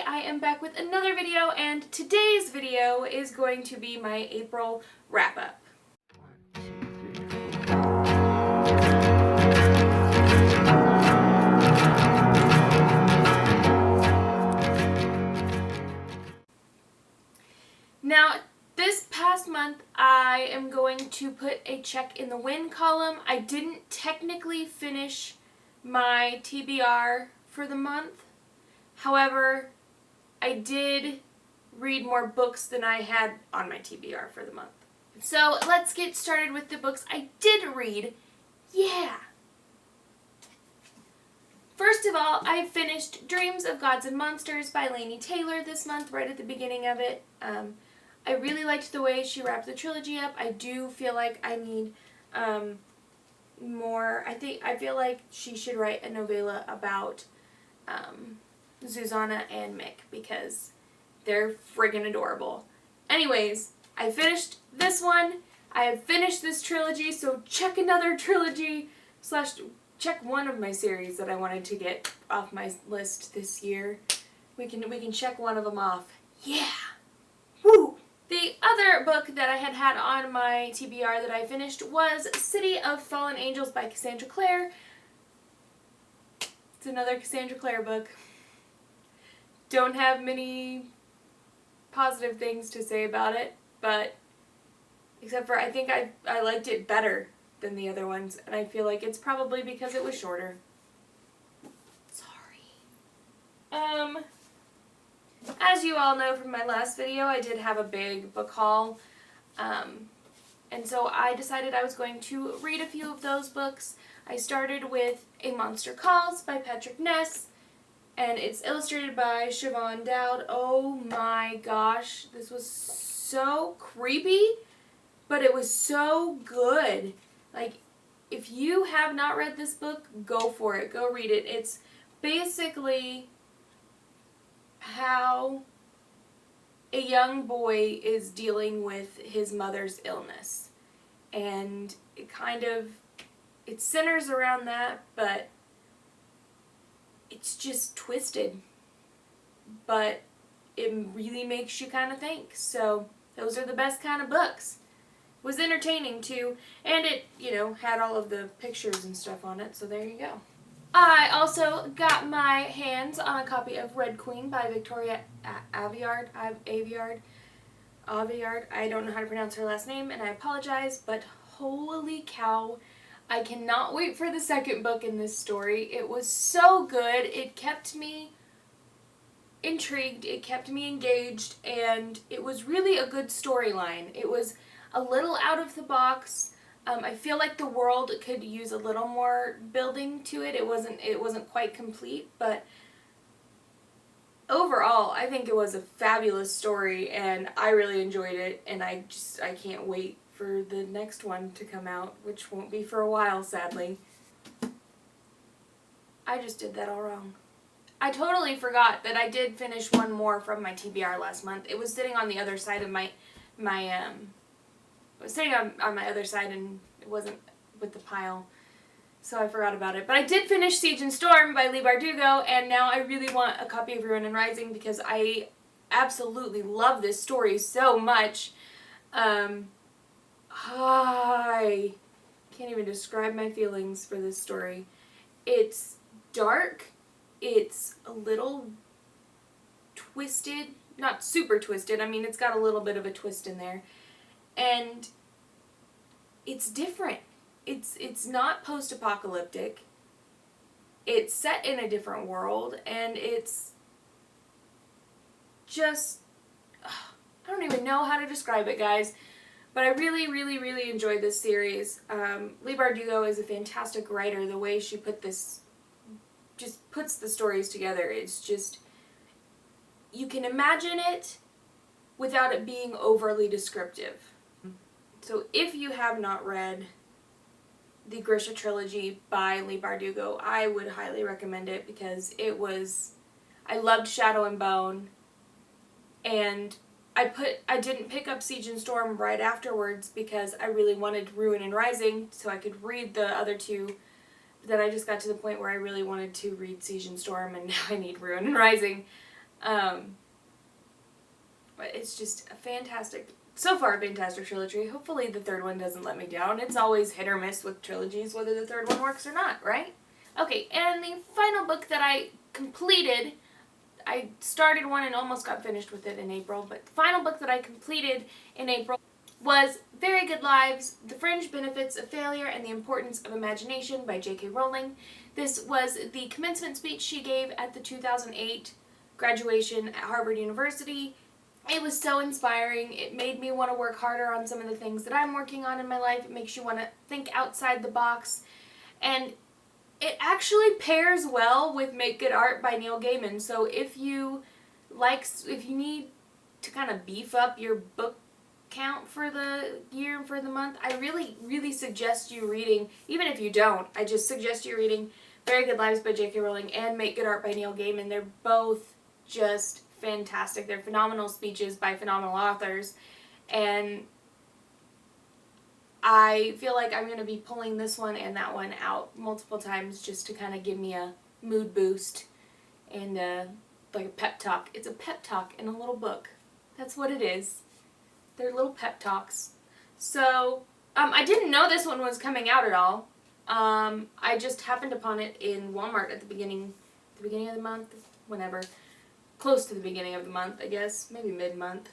everybody, I am back with another video, and today's video is going to be my April wrap-up. Now, this past month, I am going to put a check in the win column. I didn't technically finish my TBR for the month. However, I did read more books than I had on my TBR for the month. So let's get started with the books I did read. Yeah! First of all, I finished Dreams of Gods and Monsters by Laini Taylor this month, right at the beginning of it. I really liked the way she wrapped the trilogy up. I do feel like I need more. I feel like she should write a novella about Susanna and Mick because they're friggin' adorable. Anyways, I finished this one. I have finished this trilogy, so check another trilogy / check one of my series that I wanted to get off my list this year. We can check one of them off. Yeah! Woo! The other book that I had on my TBR that I finished was City of Fallen Angels by Cassandra Clare. It's another Cassandra Clare book. Don't have many positive things to say about it, but except for I think I liked it better than the other ones, and I feel like it's probably because it was shorter. Sorry. As you all know from my last video, I did have a big book haul, and so I decided I was going to read a few of those books. I started with A Monster Calls by Patrick Ness, and it's illustrated by Siobhan Dowd. Oh my gosh, this was so creepy, but it was so good. Like, if you have not read this book, go for it. Go read it. It's basically how a young boy is dealing with his mother's illness. And it centers around that, but it's just twisted. But it really makes you kind of think. So those are the best kind of books. It was entertaining too, and it, had all of the pictures and stuff on it, so there you go. I also got my hands on a copy of Red Queen by Victoria Aveyard. I don't know how to pronounce her last name, and I apologize, but holy cow, I cannot wait for the second book in this story. It was so good. It kept me intrigued, it kept me engaged, and it was really a good storyline. It was a little out of the box. I feel like the world could use a little more building to it. It wasn't quite complete, but overall, I think it was a fabulous story, and I really enjoyed it, and I can't wait for the next one to come out, which won't be for a while, sadly. I just did that all wrong. I totally forgot that I did finish one more from my TBR last month. It was sitting on the other side of it was sitting on my other side, and it wasn't with the pile, so I forgot about it. But I did finish Siege and Storm by Leigh Bardugo, and now I really want a copy of Ruin and Rising because I absolutely love this story so much. I can't even describe my feelings for this story. It's dark. It's a little twisted. Not super twisted. I mean, it's got a little bit of a twist in there. And it's different. It's not post-apocalyptic. It's set in a different world, and it's just, I don't even know how to describe it, guys. But I really, really, really enjoyed this series. Leigh Bardugo is a fantastic writer. The way she puts the stories together, it's just, you can imagine it without it being overly descriptive. So if you have not read the Grisha trilogy by Leigh Bardugo, I would highly recommend it because I loved Shadow and Bone, and I didn't pick up Siege and Storm right afterwards because I really wanted Ruin and Rising so I could read the other two. But then I just got to the point where I really wanted to read Siege and Storm, and now I need Ruin and Rising. But it's just a fantastic, so far a fantastic trilogy. Hopefully the third one doesn't let me down. It's always hit or miss with trilogies whether the third one works or not, right? Okay, and the final book that I completed, I started one and almost got finished with it in April, but the final book that I completed in April was Very Good Lives, The Fringe Benefits of Failure and the Importance of Imagination by J.K. Rowling. This was the commencement speech she gave at the 2008 graduation at Harvard University. It was so inspiring. It made me want to work harder on some of the things that I'm working on in my life. It makes you want to think outside the box. And it actually pairs well with Make Good Art by Neil Gaiman. So if you need to kind of beef up your book count for the year and for the month, I really, really suggest you reading, even if you don't, I just suggest you reading Very Good Lives by J.K. Rowling and Make Good Art by Neil Gaiman. They're both just fantastic. They're phenomenal speeches by phenomenal authors, and I feel like I'm going to be pulling this one and that one out multiple times just to kind of give me a mood boost and like a pep talk. It's a pep talk in a little book. That's what it is. They're little pep talks. So I didn't know this one was coming out at all. I just happened upon it in Walmart at the beginning of the month, whenever. Close to the beginning of the month, I guess, maybe mid-month.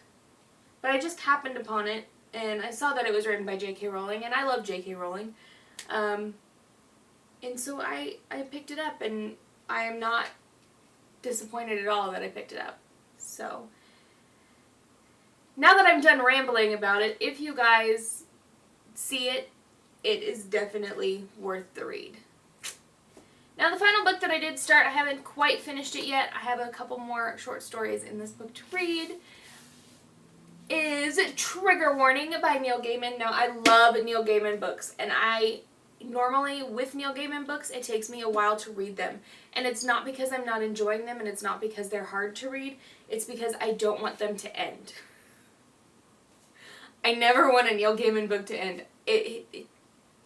But I just happened upon it, and I saw that it was written by J.K. Rowling, and I love J.K. Rowling. And so I picked it up, and I am not disappointed at all that I picked it up. So, now that I'm done rambling about it, if you guys see it, it is definitely worth the read. Now the final book that I did start, I haven't quite finished it yet. I have a couple more short stories in this book to read. Is Trigger Warning by Neil Gaiman. Now I love Neil Gaiman books, and normally with Neil Gaiman books it takes me a while to read them. And it's not because I'm not enjoying them, and it's not because they're hard to read. It's because I don't want them to end. I never want a Neil Gaiman book to end.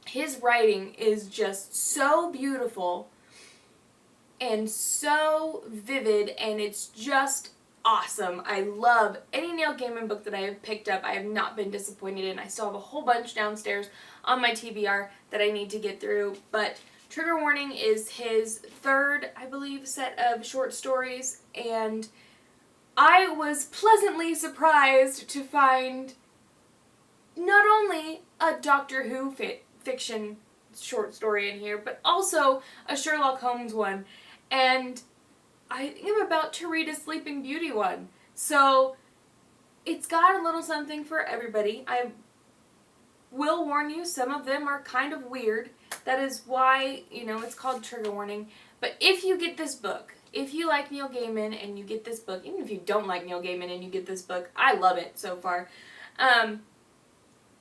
His writing is just so beautiful and so vivid, and it's just awesome. I love any Neil Gaiman book that I have picked up. I have not been disappointed in. I still have a whole bunch downstairs on my TBR that I need to get through, but Trigger Warning is his third, I believe, set of short stories, and I was pleasantly surprised to find not only a Doctor Who fiction short story in here, but also a Sherlock Holmes one, and I am about to read a Sleeping Beauty one. So it's got a little something for everybody. I will warn you, some of them are kind of weird. That is why, it's called Trigger Warning. But if you get this book, if you like Neil Gaiman and you get this book, even if you don't like Neil Gaiman and you get this book, I love it so far.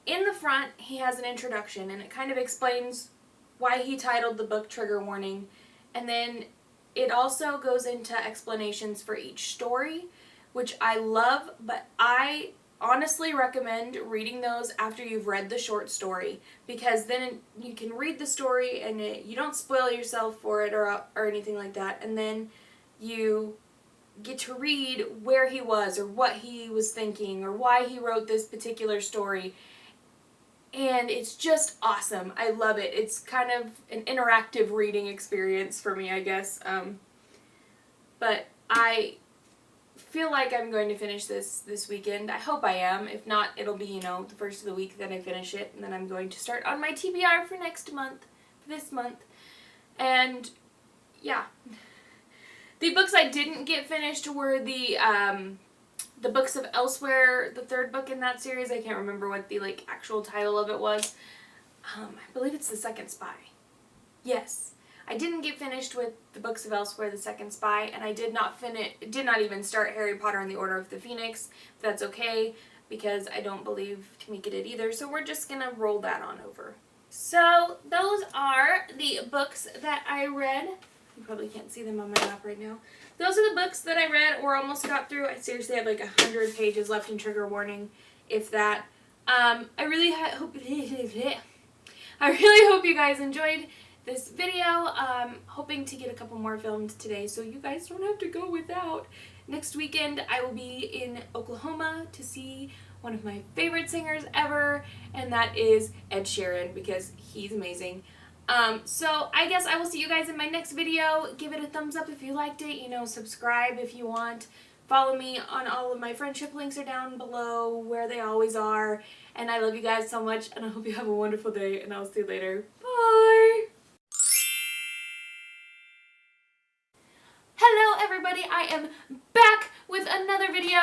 In the front, he has an introduction, and it kind of explains why he titled the book Trigger Warning. And then it also goes into explanations for each story, which I love, but I honestly recommend reading those after you've read the short story, because then you can read the story and you don't spoil yourself for it or anything like that, and then you get to read where he was or what he was thinking or why he wrote this particular story. And it's just awesome. I love it. It's kind of an interactive reading experience for me, I guess. But I feel like I'm going to finish this weekend. I hope I am. If not, it'll be, the first of the week that I finish it. And then I'm going to start on my TBR for this month. And, yeah. The books I didn't get finished were the Books of Elsewhere, the third book in that series. I can't remember what the actual title of it was. I believe it's The Second Spy. Yes. I didn't get finished with the Books of Elsewhere, The Second Spy, and I did not even start Harry Potter and the Order of the Phoenix. But that's okay, because I don't believe Tamika did either, so we're just gonna roll that on over. So those are the books that I read. You probably can't see them on my lap right now. Those are the books that I read or almost got through. I seriously have 100 pages left in Trigger Warning, if that. I really hope you guys enjoyed this video. Hoping to get a couple more filmed today so you guys don't have to go without. Next weekend I will be in Oklahoma to see one of my favorite singers ever, and that is Ed Sheeran, because he's amazing. So I guess I will see you guys in my next video. Give it a thumbs up if you liked it, subscribe if you want. Follow me on all of my friendship links are down below where they always are. And I love you guys so much, and I hope you have a wonderful day, and I'll see you later. Bye! Hello everybody, I am back with another video.